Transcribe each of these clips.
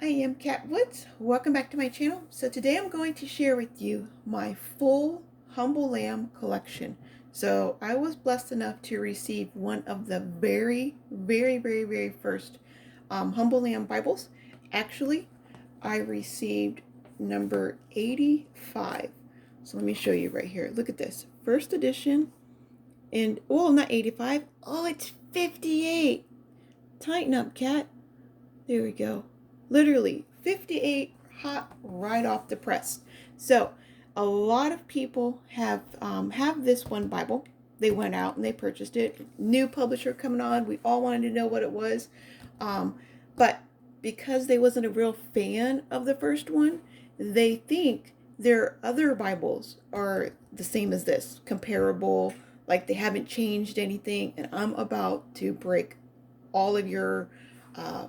I am Kat Woods. Welcome back to my channel. So today I'm going to share with you my full Humble Lamb collection. So I was blessed enough to receive one of the very first Humble Lamb Bibles. Actually, I received number 85. So let me show you right here. Look at this. First edition. And, well, not 85. Oh, it's 58. Tighten up, Kat. There we go. Literally 58 hot right off the press. So a lot of people have this one Bible. They went out and they purchased it. New publisher coming on. We all wanted to know what it was. But because they wasn't a real fan of the first one, they think their other Bibles are the same as this, comparable, like they haven't changed anything. And I'm about to break all of your uh,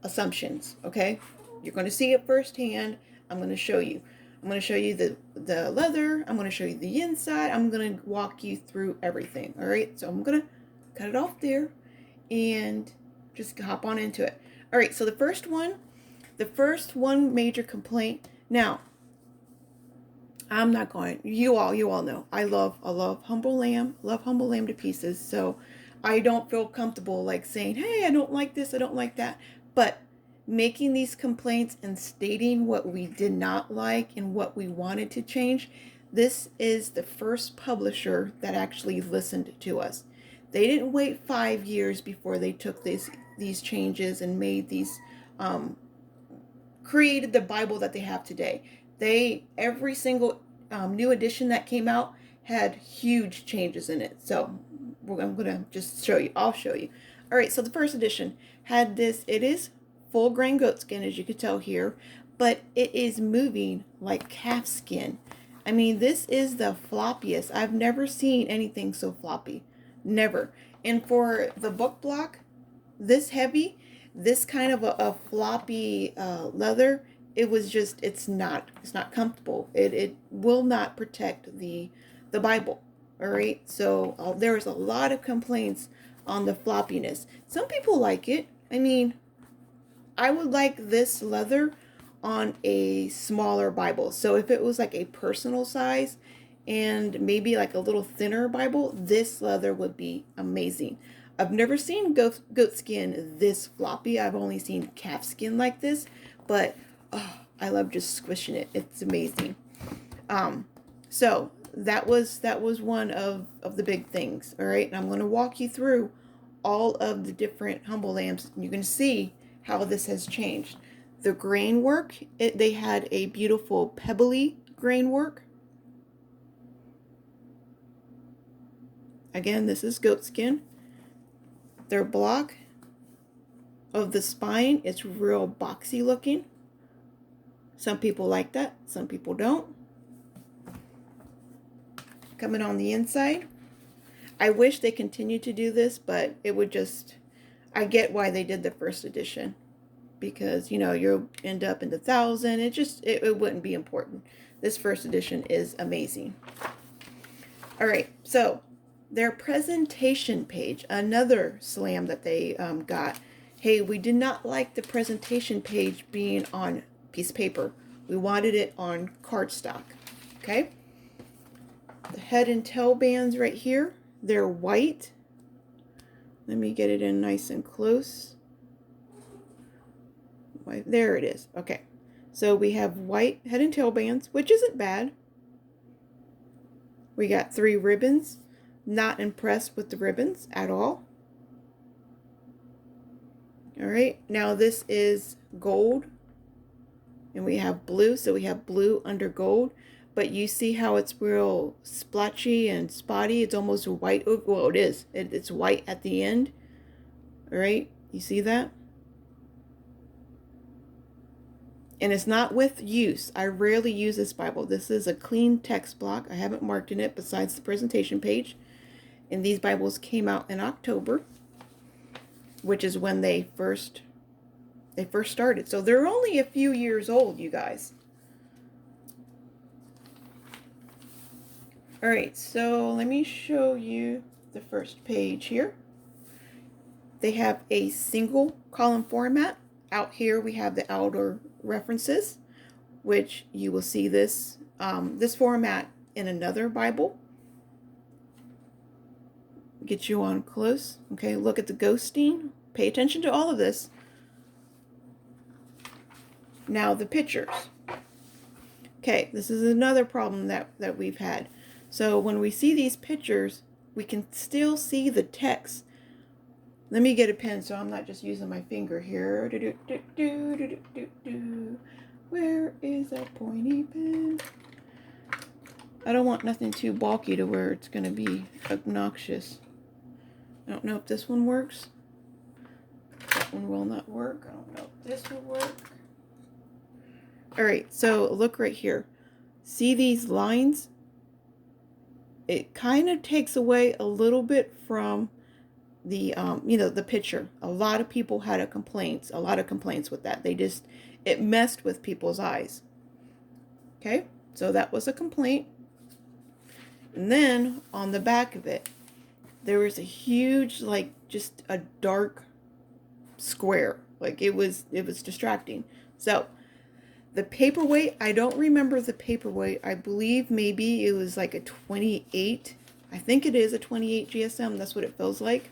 assumptions, okay? You're going to see it firsthand. I'm going to show you. I'm going to show you the leather. I'm going to show you the inside. I'm going to walk you through everything, all right? So I'm going to cut it off there and just hop on into it. All right, so the first one major complaint. Now, I'm not going, you all know, I love Humble Lamb, love Humble Lamb to pieces. So I don't feel comfortable like saying, hey, I don't like this, I don't like that. But making these complaints and stating what we did not like and what we wanted to change, this is the first publisher that actually listened to us. They didn't wait 5 years before they took these changes and made these created the Bible that they have today. Every single new edition that came out had huge changes in it. So I'm gonna just show you. I'll show you. All right. So the first edition had this. It is full grain goat skin, as you can tell here, but it is moving like calf skin. I mean, this is the floppiest. I've never seen anything so floppy. Never. And for the book block, this heavy, this kind of a floppy leather, it's not comfortable. It will not protect the Bible. All right, so there is a lot of complaints on the floppiness. Some people like it. I mean, I would like this leather on a smaller Bible. So if it was like a personal size and maybe like a little thinner Bible, this leather would be amazing. I've never seen goat skin this floppy. I've only seen calf skin like this, but oh, I love just squishing it. It's amazing. So that was one of the big things. All right, and I'm going to walk you through all of the different Humble Lambs. You can see how this has changed. The grain work, they had a beautiful pebbly grain work. Again, this is goat skin. Their block of the spine, it's real boxy looking. Some people like that, some people don't. Coming on the inside, I wish they continued to do this, but it would just, I get why they did the first edition, because you'll end up in the 1,000. It wouldn't be important. This first edition is amazing. All right, so their presentation page, another slam that they got. Hey, we did not like the presentation page being on piece of paper. We wanted it on cardstock. Okay. The head and tail bands right here, they're white. Let me get it in nice and close. There it is. Okay. So we have white head and tail bands, which isn't bad. We got 3 ribbons. Not impressed with the ribbons at all. All right, now this is gold, and we have blue, so we have blue under gold, but you see how it's real splotchy and spotty. It's almost white. Well, it is. It's white at the end. All right, you see that? And it's not with use. I rarely use this Bible. This is a clean text block. I haven't marked in it besides the presentation page. And these Bibles came out in October, which is when they first started. So they're only a few years old, you guys. All right, so let me show you the first page here. They have a single column format. out here we have the outer references, which you will see this format in another Bible. Get you on close. Okay, look at the ghosting. Pay attention to all of this. Now the pictures. Okay, this is another problem that we've had. So when we see these pictures, we can still see the text. Let me get a pen so I'm not just using my finger here. Where is that pointy pen? I don't want nothing too bulky to where it's going to be obnoxious. I don't know if this one works. That one will not work. I don't know if this will work. Alright, so look right here. See these lines? It kind of takes away a little bit from the the picture. A lot of people had a lot of complaints with that. It messed with people's eyes. Okay, so that was a complaint. And then on the back of it, there was a huge, like, just a dark square. Like, it was distracting. So the paperweight, I don't remember the paperweight. I believe maybe it was like a 28. I think it is a 28 GSM. That's what it feels like.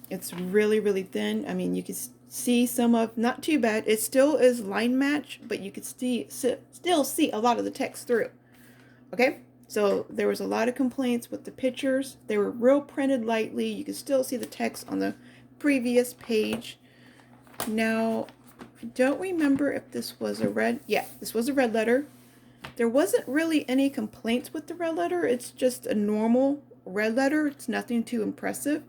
It's really, really thin. I mean, you can see some of, not too bad. It still is line match, but you could still see a lot of the text through. Okay, so there was a lot of complaints with the pictures. They were real printed lightly. You could still see the text on the previous page. Now, I don't remember if this was a red. Yeah, this was a red letter. There wasn't really any complaints with the red letter. It's just a normal red letter. It's nothing too impressive.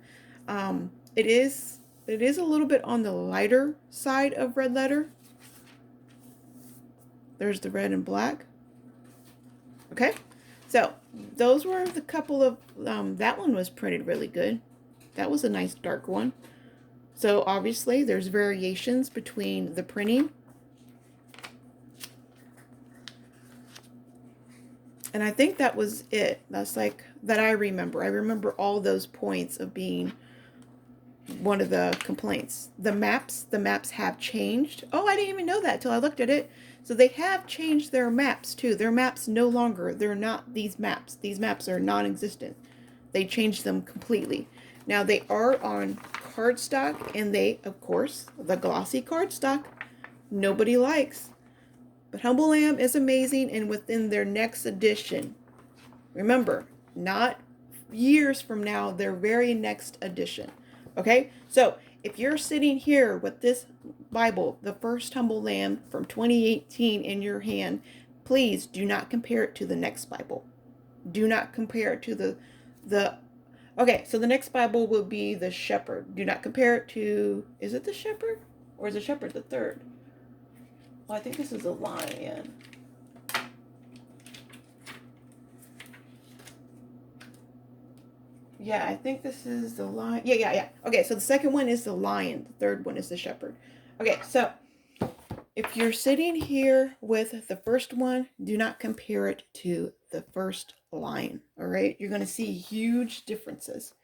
It is a little bit on the lighter side of red letter. There's the red and black. Okay, so those were the couple of, that one was printed really good. That was a nice dark one. So obviously there's variations between the printing. And I think that was it. That's like, that I remember. I remember all those points of being one of the complaints. The maps have changed. Oh, I didn't even know that till I looked at it. So they have changed their maps too. Their maps no longer, they're not these maps. These maps are non-existent. They changed them completely. Now they are on cardstock, and they, of course, the glossy cardstock, nobody likes. But Humble Lamb is amazing, and within their next edition, remember, not years from now, their very next edition. Okay, so if you're sitting here with this Bible, the first Humble Lamb from 2018 in your hand, please do not compare it to the next Bible. Do not compare it to okay, so the next Bible will be the Shepherd. Do not compare it to, is it the Shepherd? Or is the Shepherd the third? Well, I think this is a Lion. Yeah, I think this is the Lion. Yeah. Okay, so the second one is the Lion. The third one is the Shepherd. Okay, so if you're sitting here with the first one, do not compare it to the first Lion. All right, you're going to see huge differences.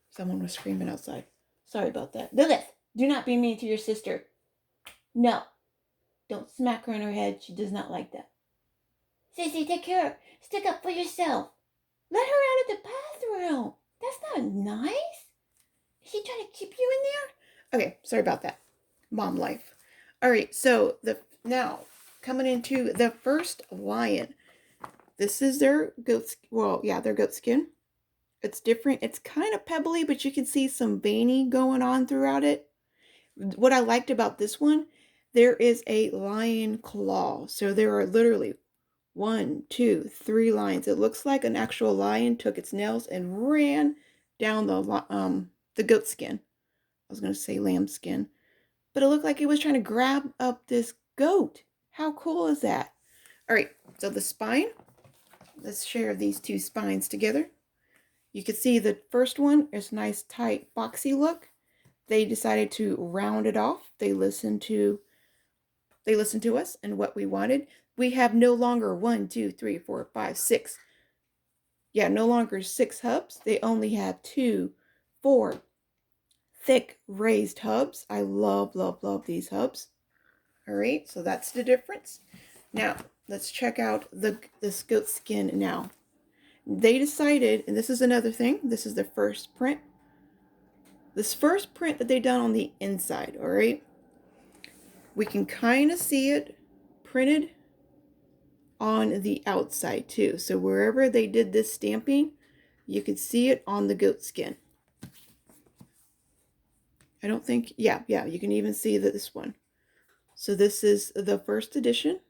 Someone was screaming outside. Sorry about that. Lilith, do not be mean to your sister. No. Don't smack her on her head. She does not like that. Sissy, take care. Stick up for yourself. Let her out of the bathroom. That's not nice. Is she trying to keep you in there? Okay, sorry about that. Mom life. All right, so now coming into the first Lion. This is their goat. Well, yeah, their goat skin. It's different. It's kind of pebbly, but you can see some veiny going on throughout it. What I liked about this one, there is a lion claw. So there are literally 1, 2, 3 lines. It looks like an actual lion took its nails and ran down the goat skin. I was going to say lamb skin. But it looked like it was trying to grab up this goat. How cool is that? All right, so the spine. Let's share these two spines together. You can see the first one is a nice, tight, boxy look. They decided to round it off. They listened to us and what we wanted. We have no longer 1, 2, 3, 4, 5, 6. Yeah, no longer 6 hubs. They only have 2, 4 thick raised hubs. I love, love, love these hubs. All right, so that's the difference. Now, let's check out this goat skin now. They decided, and this is another thing, this is the first print. This first print that they done on the inside, all right? We can kind of see it printed on the outside too. So wherever they did this stamping, you could see it on the goat skin. I don't think, yeah, you can even see this one. So this is the first edition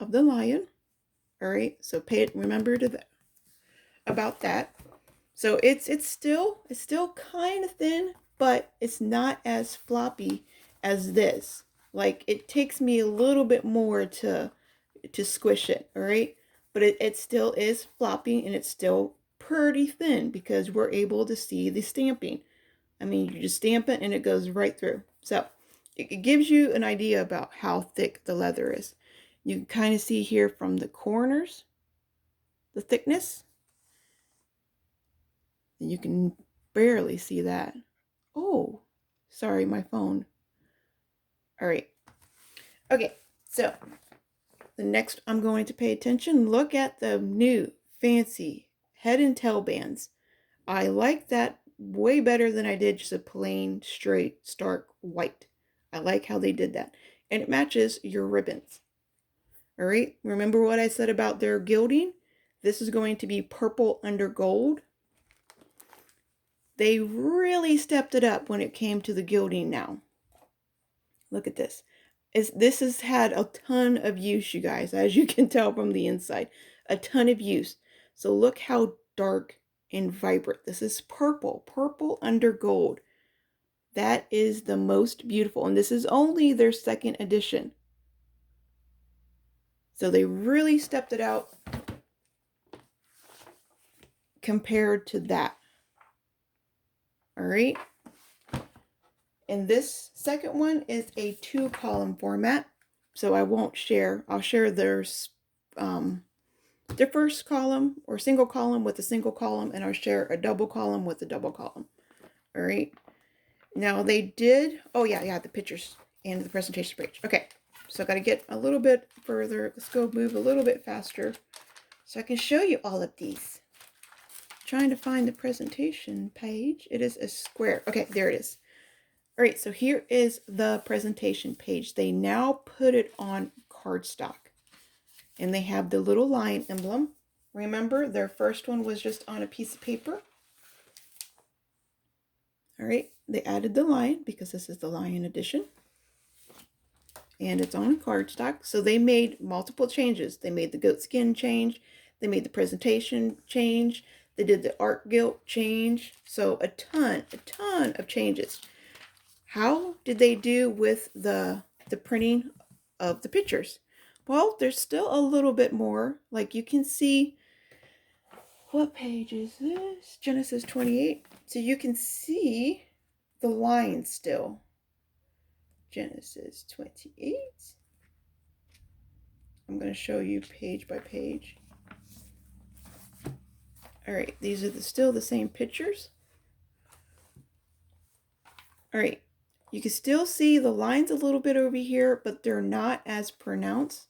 of the lion. All right, so remember about that. So it's still kind of thin, but it's not as floppy as this. Like, it takes me a little bit more to squish it, all right? But it still is floppy, and it's still pretty thin because we're able to see the stamping. I mean, you just stamp it and it goes right through. So it gives you an idea about how thick the leather is. You can kind of see here from the corners the thickness. You can barely see that. Oh, sorry, my phone. All right. Okay, so the next I'm going to pay attention, look at the new fancy head and tail bands. I like that way better than I did just a plain, straight, stark white. I like how they did that. And it matches your ribbons. All right, remember what I said about their gilding? This is going to be purple under gold. They really stepped it up when it came to the gilding now. Look at this. This has had a ton of use, you guys, as you can tell from the inside. A ton of use. So look how dark and vibrant. This is purple under gold. That is the most beautiful. And this is only their second edition. So they really stepped it out compared to that. All right. And this second one is a 2-column format. So I won't share. I'll share their first column or single column with a single column, and I'll share a double column with a double column. All right. Now they did, oh yeah, the pictures and the presentation page. Okay, so I got to get a little bit further. Let's go move a little bit faster so I can show you all of these. Trying to find the presentation page. It is a square. Okay, there it is. All right, so here is the presentation page. They now put it on cardstock, and they have the little lion emblem. Remember, their first one was just on a piece of paper. All right, they added the lion because this is the lion edition, and it's on cardstock. So they made multiple changes. They made the goat skin change. They made the presentation change. They did the art gilt change. So a ton of changes. How did they do with the printing of the pictures? Well, there's still a little bit more. Like, you can see, what page is this? Genesis 28. So you can see the lines still. Genesis 28. I'm going to show you page by page. All right, these are still the same pictures. All right, you can still see the lines a little bit over here, but they're not as pronounced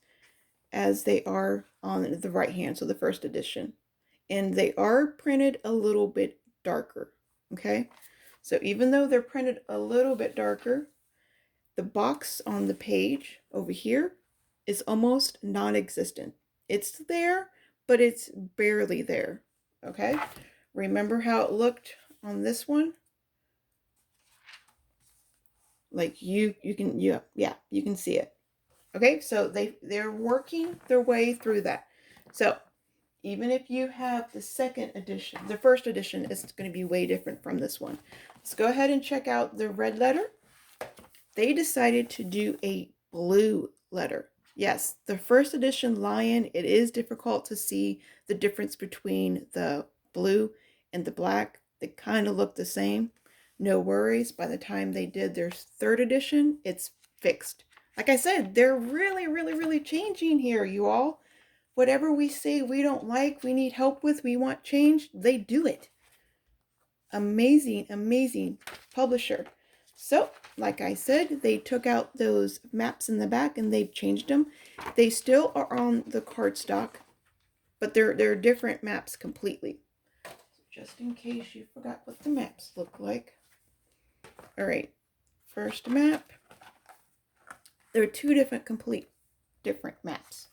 as they are on the right hand, so the first edition. And they are printed a little bit darker, okay? So even though they're printed a little bit darker, the box on the page over here is almost non-existent. It's there, but it's barely there, okay? Remember how it looked on this one? Like, you can see it. Okay, so they're working their way through that. So even if you have the second edition, the first edition is going to be way different from this one. Let's go ahead and check out the red letter. They decided to do a blue letter. Yes, the first edition lion, it is difficult to see the difference between the blue and the black. They kind of look the same. No worries. By the time they did their third edition, it's fixed. Like I said, they're really changing here, you all. Whatever we say we don't like, we need help with, we want change, they do it. Amazing, amazing publisher. So, like I said, they took out those maps in the back and they've changed them. They still are on the cardstock, but they're different maps completely. Just in case you forgot what the maps look like. All right, first map. There are two different maps.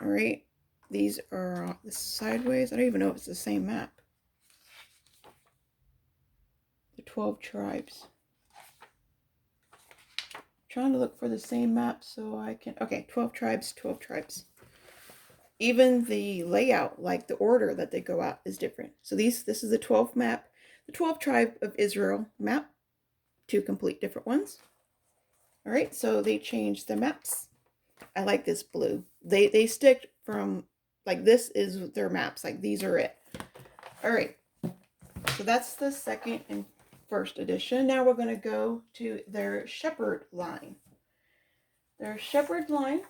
All right, these are sideways. I don't even know if it's the same map. The 12 tribes. Trying to look for the same map so I can, okay, 12 tribes, 12 tribes. Even the layout, like the order that they go out, is different. So this is the 12th map, the 12 tribe of Israel map, two complete different ones. All right, so they changed the maps. I like this blue. They stick from, like, this is their maps, like these are it. All right, so that's the second and first edition. Now we're going to go to their Shepherd line. Their Shepherd line,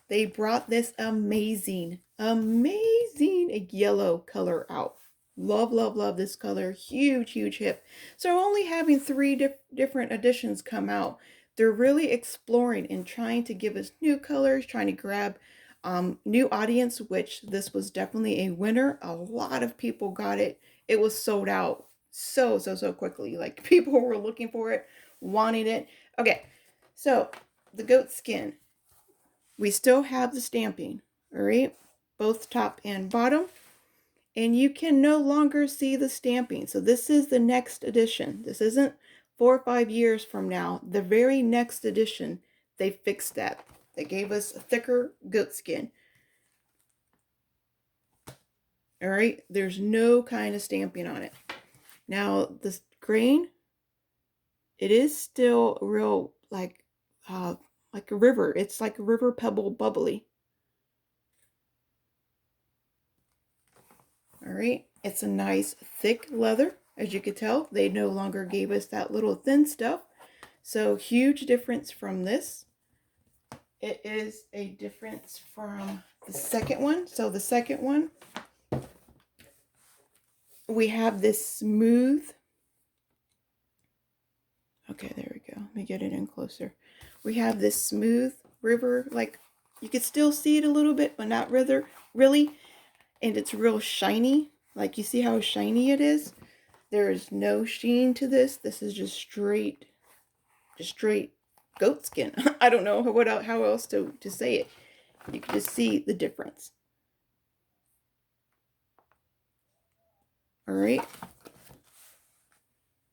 they brought this amazing yellow color out. Love, love, love this color. Huge, huge hit. So only having three different editions come out, they're really exploring and trying to give us new colors, trying to grab new audience, which this was definitely a winner. A lot of people got it. It was sold out so quickly. Like, people were looking for it, wanting it. Okay, so the goat skin. We still have the stamping, all right? Both top and bottom. And you can no longer see the stamping. So this is the next edition. This isn't 4 or 5 years from now. The very next edition, they fixed that. They gave us a thicker goat skin. All right, there's no kind of stamping on it. Now, this grain, it is still real like a river. It's like a river pebble bubbly. All right, it's a nice thick leather. As you could tell, they no longer gave us that little thin stuff. So huge difference from this. It is a difference from the second one. So the second one, we have this smooth. Okay, there we go. Let me get it in closer. We have this smooth river, like you could still see it a little bit, but not really. And it's real shiny. Like, you see how shiny it is? There is no sheen to this. This is just straight goat skin. I don't know how else to say it. You can just see the difference. All right.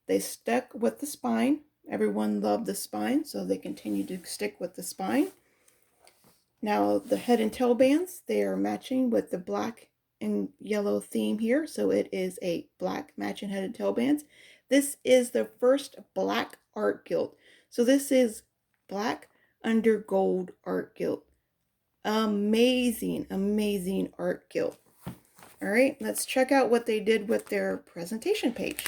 They stuck with the spine. Everyone loved the spine, so they continue to stick with the spine. Now the head and tail bands, they are matching with the black and yellow theme here. So it is a black matching head and tail bands. This is the first black art gilt. So this is black under gold art gilt. Amazing, amazing art gilt. All right, let's check out what they did with their presentation page.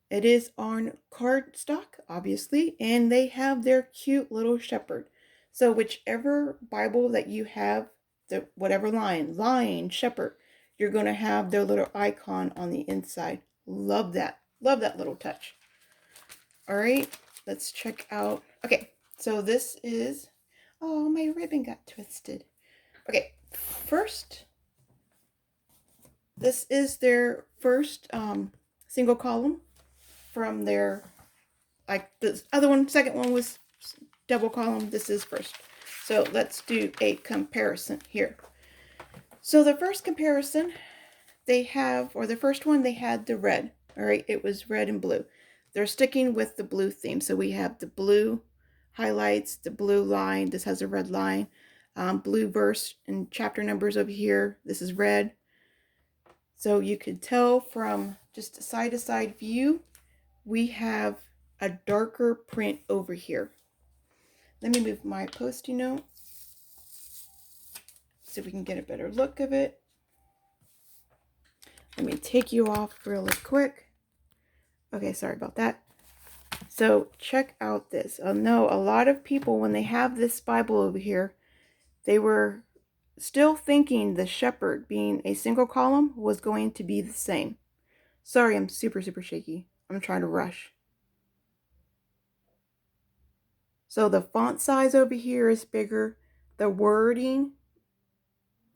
It is on cardstock, obviously, and they have their cute little shepherd. So whichever Bible that you have, whatever lion, shepherd, you're going to have their little icon on the inside. Love that. Love that little touch. All right, let's check out. Okay, so this is, oh, my ribbon got twisted. Okay, first, this is their first single column from their, like the other one, second one was double column. This is first. So let's do a comparison here. So the first comparison they have, or the first one, they had the red. All right, it was red and blue. They're sticking with the blue theme. So we have the blue highlights, the blue line. This has a red line. Blue verse and chapter numbers over here. This is red. So you could tell from just a side-to-side view, we have a darker print over here. Let me move my Post-it note so we can get a better look of it. Let me take you off really quick. Okay, sorry about that. So check out this. I know a lot of people, when they have this Bible over here, they were still thinking the Shepherd being a single column was going to be the same. Sorry, I'm super shaky. I'm trying to rush. So the font size over here is bigger. The wording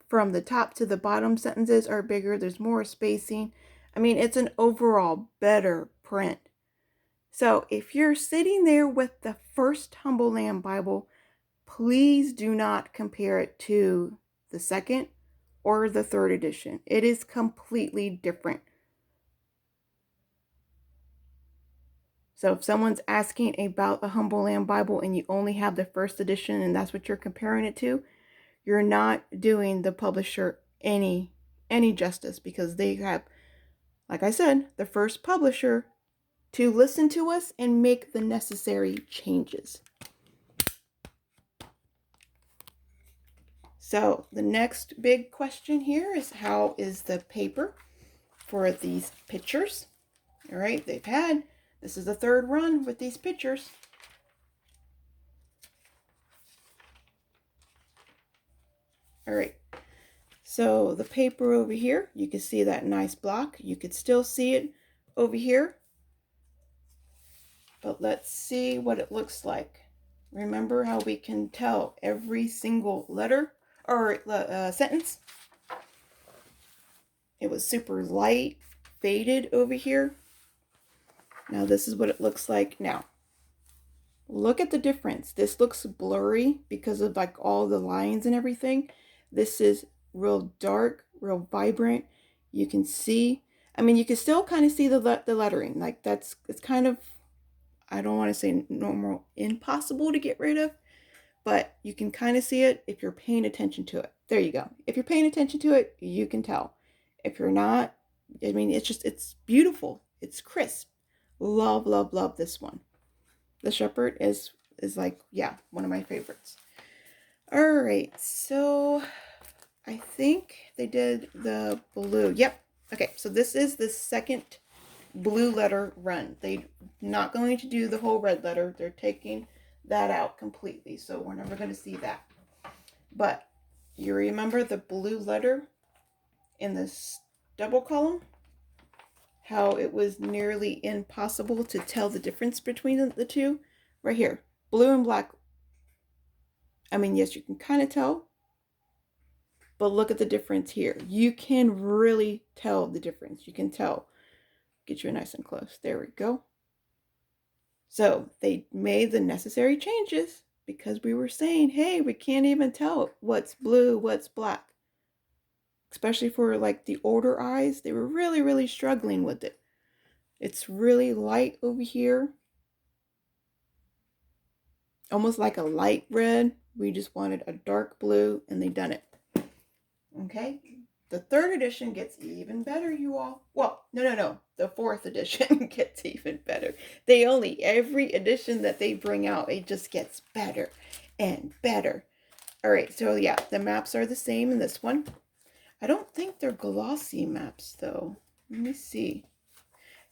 from the top to the bottom sentences are bigger. There's more spacing. I mean, it's an overall better print. So if you're sitting there with the first Humble Lamb Bible, please do not compare it to the second or the third edition. It is completely different. So if someone's asking about a Humble Lamb Bible and you only have the first edition and that's what you're comparing it to, you're not doing the publisher any justice, because they have, like I said, the first publisher to listen to us and make the necessary changes. So the next big question here is, how is the paper for these pictures? All right, this is the third run with these pictures. All right, so the paper over here, you can see that nice block. You could still see it over here, but let's see what it looks like. Remember how we can tell every single letter or sentence? It was super light, faded over here. Now this is what it looks like now. Look at the difference. This looks blurry because of like all the lines and everything. This is real dark, real vibrant. You can see, I mean, you can still kind of see the lettering. Like it's kind of, I don't want to say normal, impossible to get rid of, but you can kind of see it if you're paying attention to it. There you go. If you're paying attention to it, you can tell. If you're not, I mean, it's beautiful. It's crisp. Love, love, love this one. The Shepherd is like, yeah, one of my favorites. All right, so I think they did the blue. Yep. Okay, so this is the second blue letter run. They're not going to do the whole red letter. They're taking that out completely, so we're never going to see that. But you remember the blue letter in this double column? How it was nearly impossible to tell the difference between the two? Right here, blue and black. I mean, yes, you can kind of tell, but look at the difference here. You can really tell the difference. You can tell. Get you nice and close. There we go. So they made the necessary changes because we were saying, hey, we can't even tell what's blue, what's black. Especially for like the older eyes, they were really struggling with it. It's really light over here. Almost like a light red. We just wanted a dark blue and they done it. Okay. The third edition gets even better, you all. Well, no. The fourth edition gets even better. Every edition that they bring out, it just gets better and better. All right, so yeah, the maps are the same in this one. I don't think they're glossy maps, though. Let me see.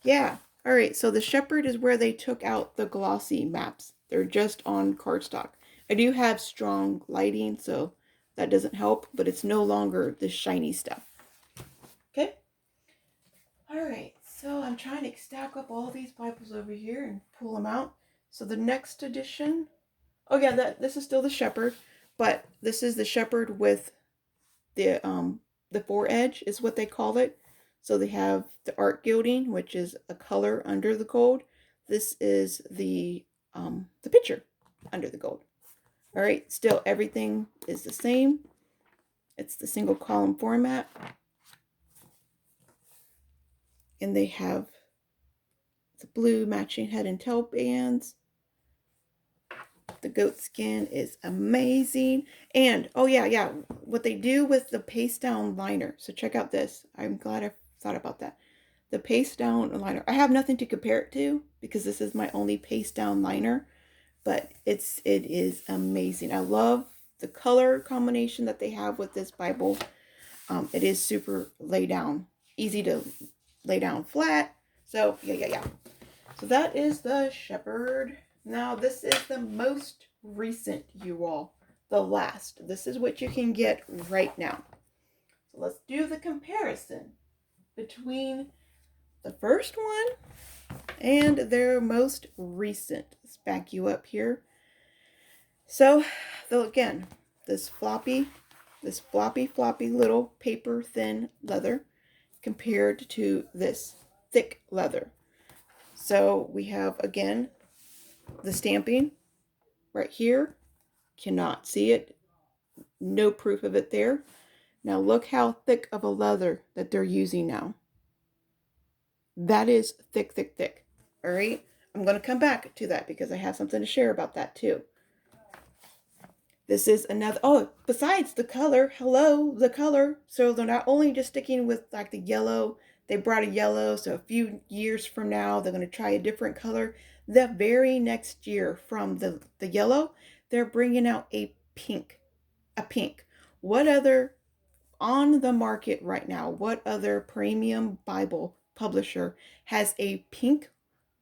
Yeah, all right, so the Shepherd is where they took out the glossy maps. They're just on cardstock. I do have strong lighting, so that doesn't help, but it's no longer the shiny stuff. Okay? All right, so I'm trying to stack up all these Bibles over here and pull them out. So the next edition, oh yeah, this is still the Shepherd, but this is the Shepherd with the foredge is what they call it. So they have the art gilding, which is a color under the gold. This is the picture under the gold. All right, still everything is the same. It's the single column format. And they have the blue matching head and tail bands. The goat skin is amazing. And, oh yeah, what they do with the paste down liner. So check out this. I'm glad I thought about that. The paste down liner. I have nothing to compare it to because this is my only paste down liner. But it is amazing. I love the color combination that they have with this Bible. It is super easy to lay down flat. So yeah. So that is the Shepherd. Now this is the most recent, you all. the last. This is what you can get right now. So let's do the comparison between the first one and their most recent. Let's back you up here. So, again, this floppy little paper thin leather compared to this thick leather. So we have, again, the stamping right here. Cannot see it. No proof of it there. Now look how thick of a leather that they're using now. That is thick, thick, thick. All right. I'm going to come back to that because I have something to share about that too. This is another, oh, besides the color, hello, the color. So they're not only just sticking with like the yellow, they brought a yellow. So a few years from now, they're going to try a different color. The very next year from the yellow, they're bringing out a pink. What other on the market right now, what other premium Bible publisher has a pink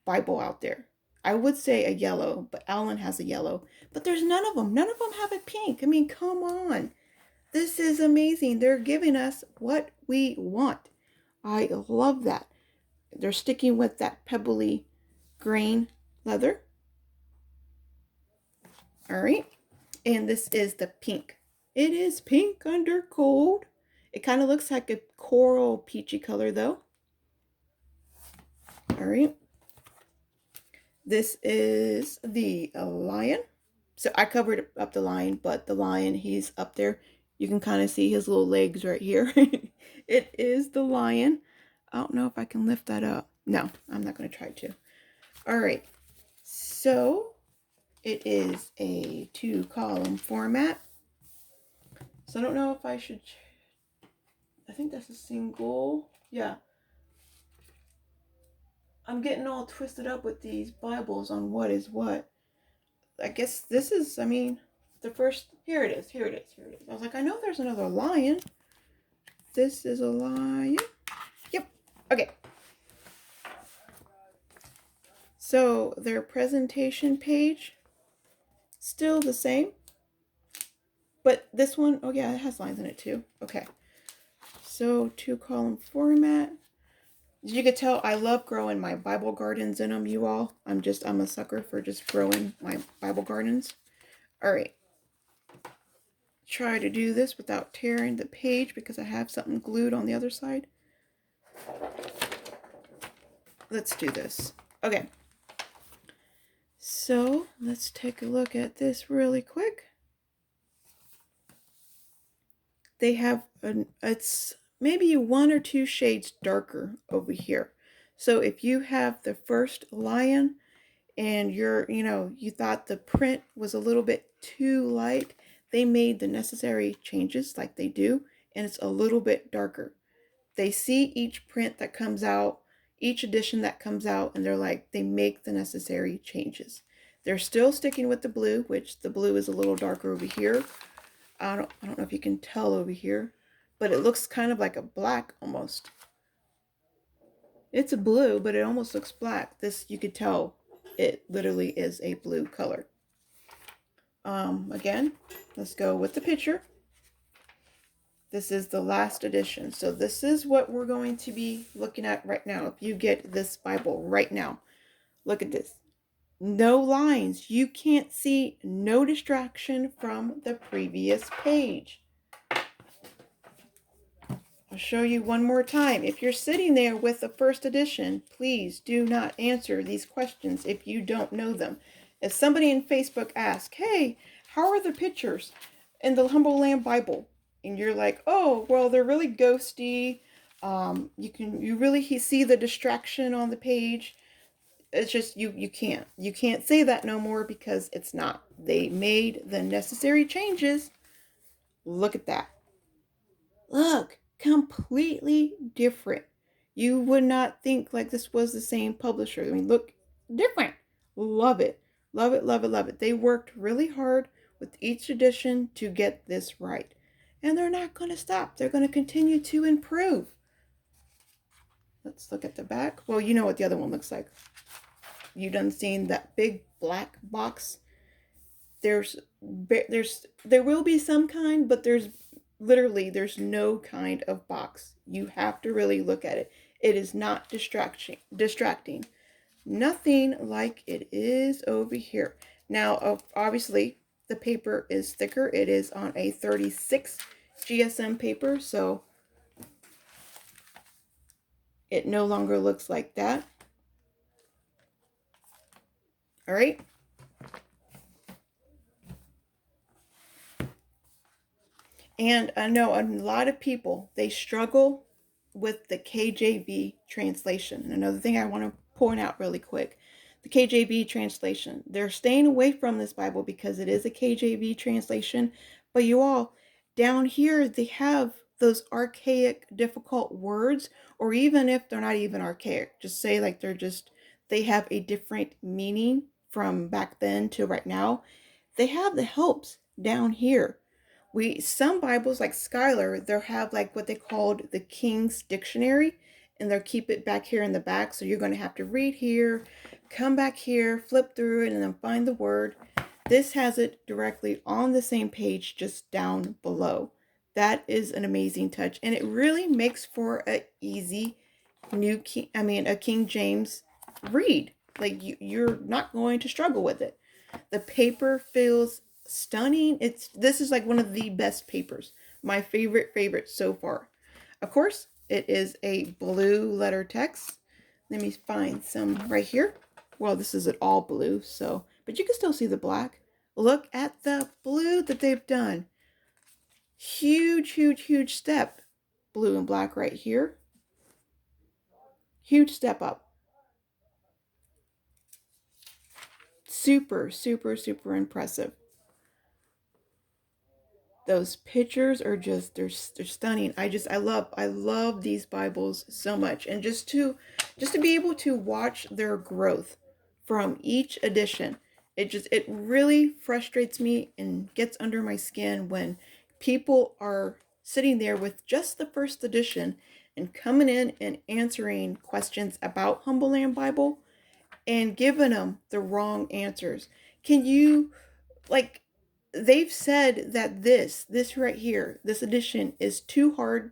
Bible out there? I would say a yellow, but Allen has a yellow. But there's none of them. None of them have a pink. I mean, come on. This is amazing. They're giving us what we want. I love that. They're sticking with that pebbly grain leather. All right. And this is the pink. It is pink under gold. It kind of looks like a coral peachy color though. All right. This is the lion. So I covered up the lion, but the lion, he's up there. You can kind of see his little legs right here. It is the lion. I don't know if I can lift that up. No, I'm not going to try to. All right. So it is a 2-column format. So I don't know if I should. I think that's a single. Yeah. I'm getting all twisted up with these Bibles on what is what. I guess this is, I mean, the first, here it is. I was like, I know there's another lion. This is a lion. Yep. Okay. So their presentation page, still the same. But this one, oh yeah, it has lines in it too. Okay. So 2-column format. As you could tell, I love growing my Bible gardens in them, you all. I'm a sucker for just growing my Bible gardens. All right. Try to do this without tearing the page because I have something glued on the other side. Let's do this. Okay. So let's take a look at this really quick. They have it's maybe 1 or 2 shades darker over here. So if you have the first lion and you thought the print was a little bit too light, they made the necessary changes like they do, and it's a little bit darker. They see each print that comes out, each edition that comes out, and they're like, they make the necessary changes. They're still sticking with the blue, which the blue is a little darker over here. I don't know if you can tell over here, but it looks kind of like a black almost. It's a blue, but it almost looks black. This, you could tell it literally is a blue color. Again, let's go with the picture. This is the last edition. So this is what we're going to be looking at right now. If you get this Bible right now, look at this. No lines. You can't see, no distraction from the previous page. I'll show you one more time. If you're sitting there with the first edition, please do not answer these questions if you don't know them. If somebody in Facebook asks, hey, how are the pictures in the Humble Lamb Bible? And you're like, oh, well, they're really ghosty. You really see the distraction on the page. It's just, you can't say that no more because it's not. They made the necessary changes. Look at that. Look, completely different. You would not think like this was the same publisher. I mean, look, different. Love it. Love it, love it, love it. They worked really hard with each edition to get this right. And they're not going to stop. They're going to continue to improve. Let's look at the back. Well, you know what the other one looks like. You done seen that big black box? There's there will be some kind, but there's no kind of box. You have to really look at it. It is not distracting. Nothing like it is over here. Now, obviously, the paper is thicker. It is on a 36 GSM paper, so it no longer looks like that. All right. And I know a lot of people, they struggle with the KJV translation. And another thing I want to point out really quick, the KJV translation. They're staying away from this Bible because it is a KJV translation. But you all, down here, they have those archaic, difficult words, or even if they're not even archaic, just say like they have a different meaning from back then to right now. They have the helps down here. Some Bibles like Schuyler, they'll have like what they called the King's Dictionary, and they'll keep it back here in the back. So you're going to have to read here, come back here, flip through it, and then find the word. This has it directly on the same page, just down below. That is an amazing touch, and it really makes for a easy a King James read. Like you're not going to struggle with it. The paper feels stunning. This is like one of the best papers. My favorite so far. Of course, it is a blue letter text. Let me find some right here. Well, this is all blue, so but you can still see the black. Look at the blue that they've done. Huge step. Blue and black right here. Huge step up. Super impressive. Those pictures are just they're stunning. I love these Bibles so much, and just to be able to watch their growth from each edition, it really frustrates me and gets under my skin when people are sitting there with just the first edition and coming in and answering questions about Humble Land Bible and giving them the wrong answers. Can you like they've said that this right here, this edition is too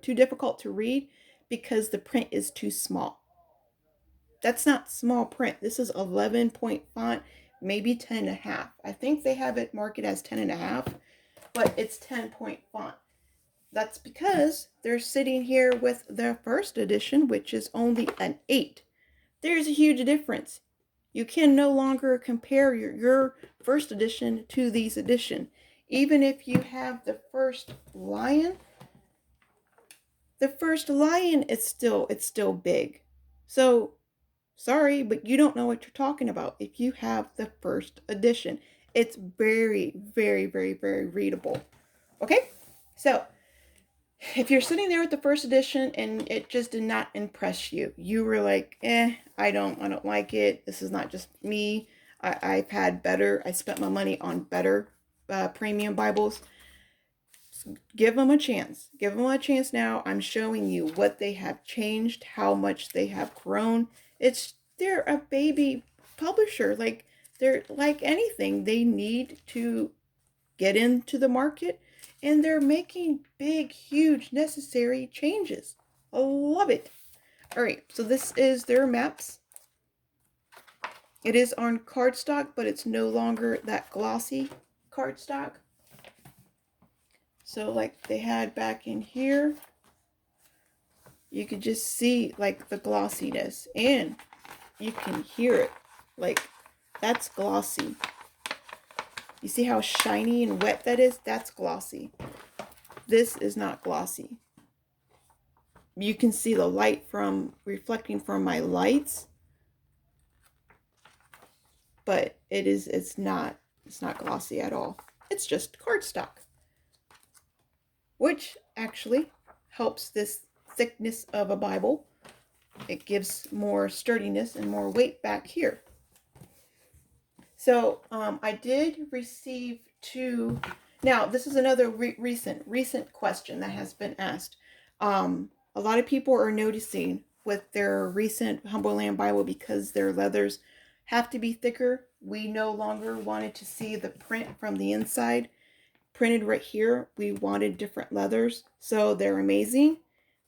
difficult to read because the print is too small. That's not small print. This is 11 point font, maybe 10 and a half. I think they have it marked as 10 and a half, but it's 10-point font. That's because they're sitting here with their first edition, which is only an 8. There's a huge difference. You can no longer compare your first edition to these edition. Even if you have the first lion, it's still big. So sorry, but you don't know what you're talking about if you have the first edition. It's very readable. Okay? So if you're sitting there with the first edition and it just did not impress you, you were like, I don't like it. This is not just me. I've had better. I spent my money on better premium Bibles. Give them a chance. Give them a chance now. I'm showing you what they have changed, how much they have grown. They're a baby publisher. Like they're like anything. They need to get into the market, and they're making big, huge, necessary changes. I love it. All right, so this is their maps. It is on cardstock, but it's no longer that glossy cardstock. So like they had back in here, you could just see like the glossiness, and you can hear it. Like that's glossy. You see how shiny and wet that is? That's glossy. This is not glossy. You can see the light from reflecting from my lights, but it's not glossy at all. It's just cardstock, which actually helps this thickness of a Bible. It gives more sturdiness and more weight back here. So I did receive 2. Now this is another recent question that has been asked. A lot of people are noticing with their recent Humble Land Bible, because their leathers have to be thicker, we no longer wanted to see the print from the inside printed right here. We wanted different leathers. So they're amazing.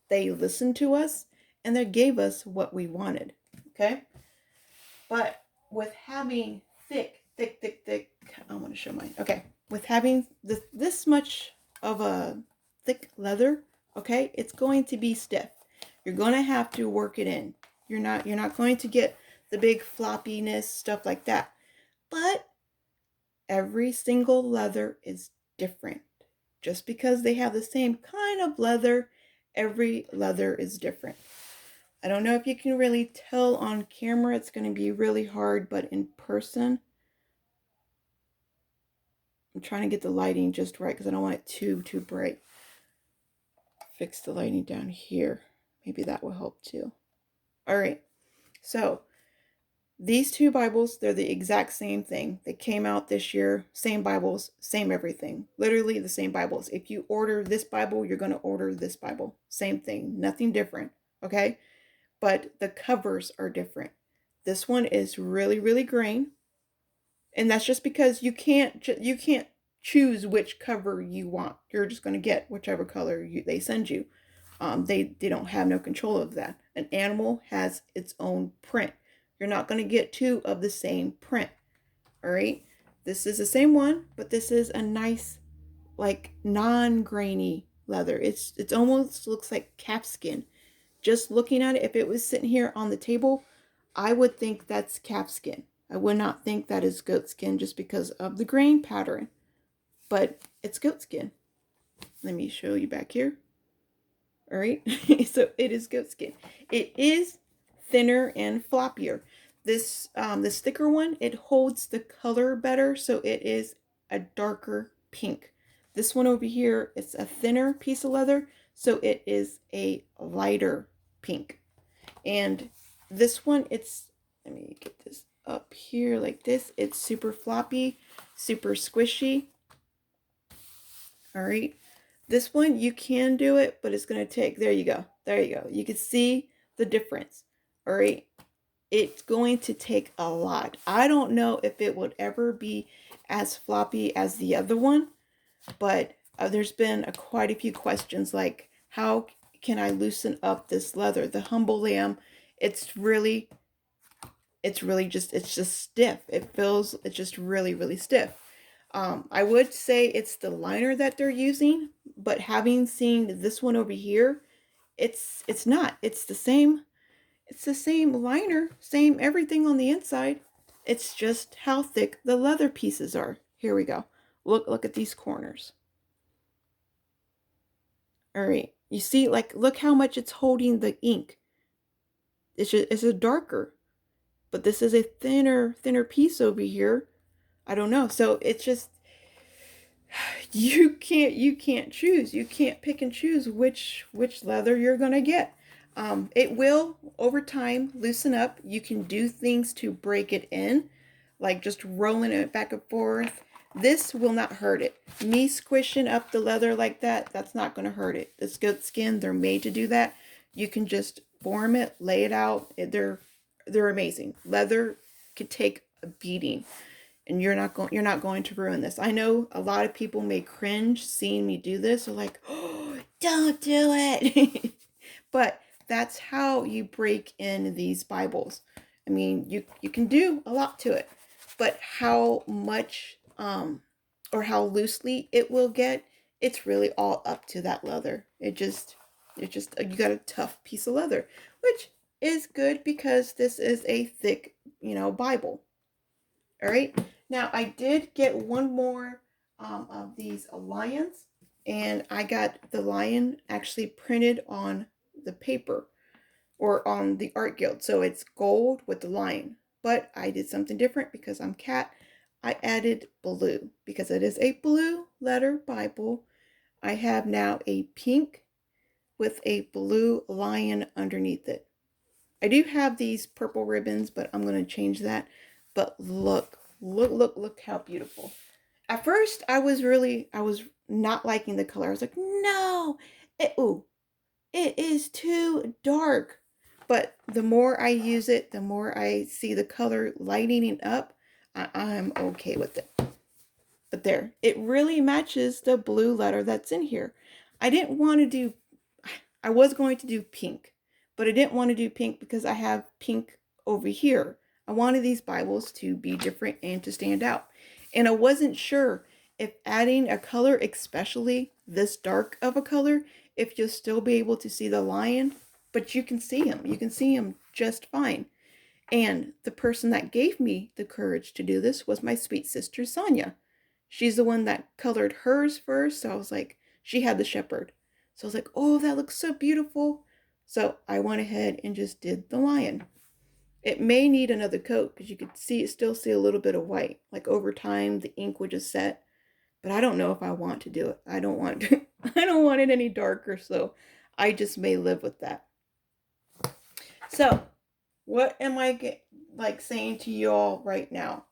They listened to us and they gave us what we wanted. Okay. But with having thick, I want to show mine. Okay. With having this much of a thick leather, okay, it's going to be stiff. You're going to have to work it in. You're not going to get the big floppiness, stuff like that. But every single leather is different. Just because they have the same kind of leather, every leather is different. I don't know if you can really tell on camera. It's going to be really hard, but in person, I'm trying to get the lighting just right because I don't want it too bright. Fix the lighting down here. Maybe that will help too. All right. So these two Bibles, they're the exact same thing. They came out this year, same Bibles, same everything. Literally the same Bibles. If you order this Bible, you're going to order this Bible. Same thing, nothing different, okay? But the covers are different. This one is really green, and that's just because you can't choose which cover you want. You're just going to get whichever color they send you. They don't have no control of that. An animal has its own print. You're not going to get two of the same print. All right. This is the same one, but this is a nice, like, non-grainy leather. It's almost looks like calfskin. Just looking at it, if it was sitting here on the table, I would think that's calfskin. I would not think that is goat skin just because of the grain pattern. But it's goat skin. Let me show you back here. All right. So it is goat skin. It is thinner and floppier. This thicker one, it holds the color better, so it is a darker pink. This one over here, it's a thinner piece of leather, so it is a lighter pink. And this one, let me get this up here like this. It's super floppy, super squishy. All right. This one, you can do it, but it's going to take, there you go. There you go. You can see the difference. All right. It's going to take a lot. I don't know if it would ever be as floppy as the other one, but there's been quite a few questions like, how can I loosen up this leather? The Humble Lamb, it's just stiff. It's just really stiff. I would say it's the liner that they're using, but having seen this one over here, it's not. It's the same liner, same everything on the inside. It's just how thick the leather pieces are. Here we go. Look at these corners. All right. You see, like, look how much it's holding the ink. It's a darker, but this is a thinner piece over here. I don't know. So it's just, you can't choose. You can't pick and choose which leather you're gonna get. It will over time loosen up. You can do things to break it in, like just rolling it back and forth. This will not hurt it. Me squishing up the leather like that, that's not going to hurt it. It's goat skin. They're made to do that. You can just form it, lay it out. They're amazing. Leather could take a beating, and you're not going to ruin this. I know a lot of people may cringe seeing me do this. They're like, "Oh, don't do it." But that's how you break in these Bibles. I mean, you can do a lot to it, but how much or how loosely it will get, it's really all up to that leather. It just you got a tough piece of leather, which is good because this is a thick, Bible. All right. Now I did get one more of these lions, and I got the lion actually printed on the paper or on the art guild. So it's gold with the lion. But I did something different because I'm cat. I added blue because it is a blue letter Bible. I have now a pink with a blue lion underneath it. I do have these purple ribbons, but I'm going to change that. But look how beautiful. At first, I was not liking the color. I was like, no, it is too dark. But the more I use it, the more I see the color lightening up. I'm okay with it. But there, it really matches the blue letter that's in here. I was going to do pink, but I didn't want to do pink because I have pink over here. I wanted these Bibles to be different and to stand out. And I wasn't sure if adding a color, especially this dark of a color, if you'll still be able to see the lion, but you can see him. You can see him just fine. And the person that gave me the courage to do this was my sweet sister, Sonia. She's the one that colored hers first. So I was like, she had the shepherd. So I was like, oh, that looks so beautiful. So I went ahead and just did the lion. It may need another coat because you could still see a little bit of white. Like over time, the ink would just set. But I don't know if I want to do it. I don't want to, I don't want it any darker. So I just may live with that. So what am I saying to you all right now?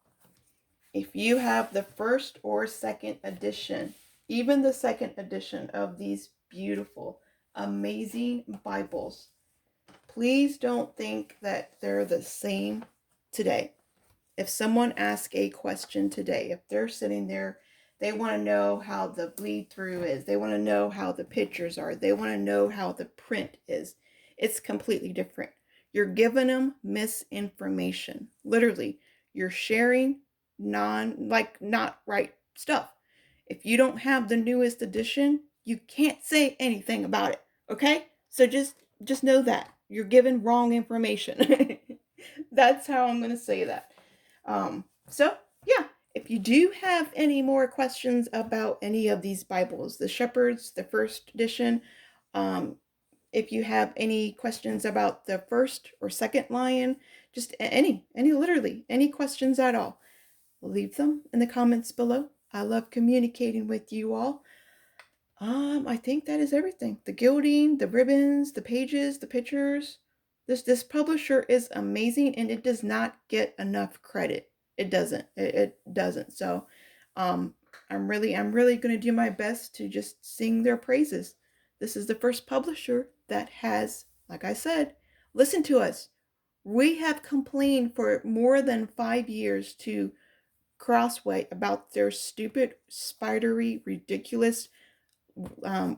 If you have the first or second edition, even the second edition of these beautiful, amazing Bibles, please don't think that they're the same today. If someone asks a question today, if they're sitting there, they want to know how the bleed through is, they want to know how the pictures are, they want to know how the print is, it's completely different. You're giving them misinformation. Literally, you're sharing not right stuff. If you don't have the newest edition, you can't say anything about it. Okay? So just know that. You're giving wrong information. That's how I'm going to say that. So yeah, if you do have any more questions about any of these Bibles, the Shepherds, the first edition, if you have any questions about the first or second lion, just literally any questions at all, leave them in the comments below. I love communicating with you all. I think that is everything. The gilding, the ribbons, the pages, the pictures. This publisher is amazing and it does not get enough credit. It doesn't. It doesn't. So I'm really going to do my best to just sing their praises. This is the first publisher that has, like I said, listen to us. We have complained for more than 5 years to Crossway about their stupid, spidery, ridiculous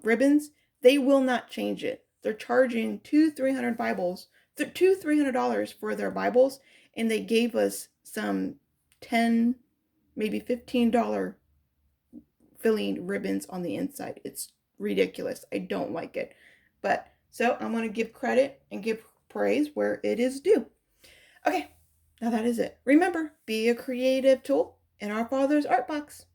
ribbons. They will not change it. They're charging $200-300 for their Bibles, and they gave us some $10, maybe $15 filling ribbons on the inside. It's ridiculous. I don't like it. But so I'm going to give credit and give praise where it is due. Okay, now that is it. Remember, be a creative tool in our Father's art box.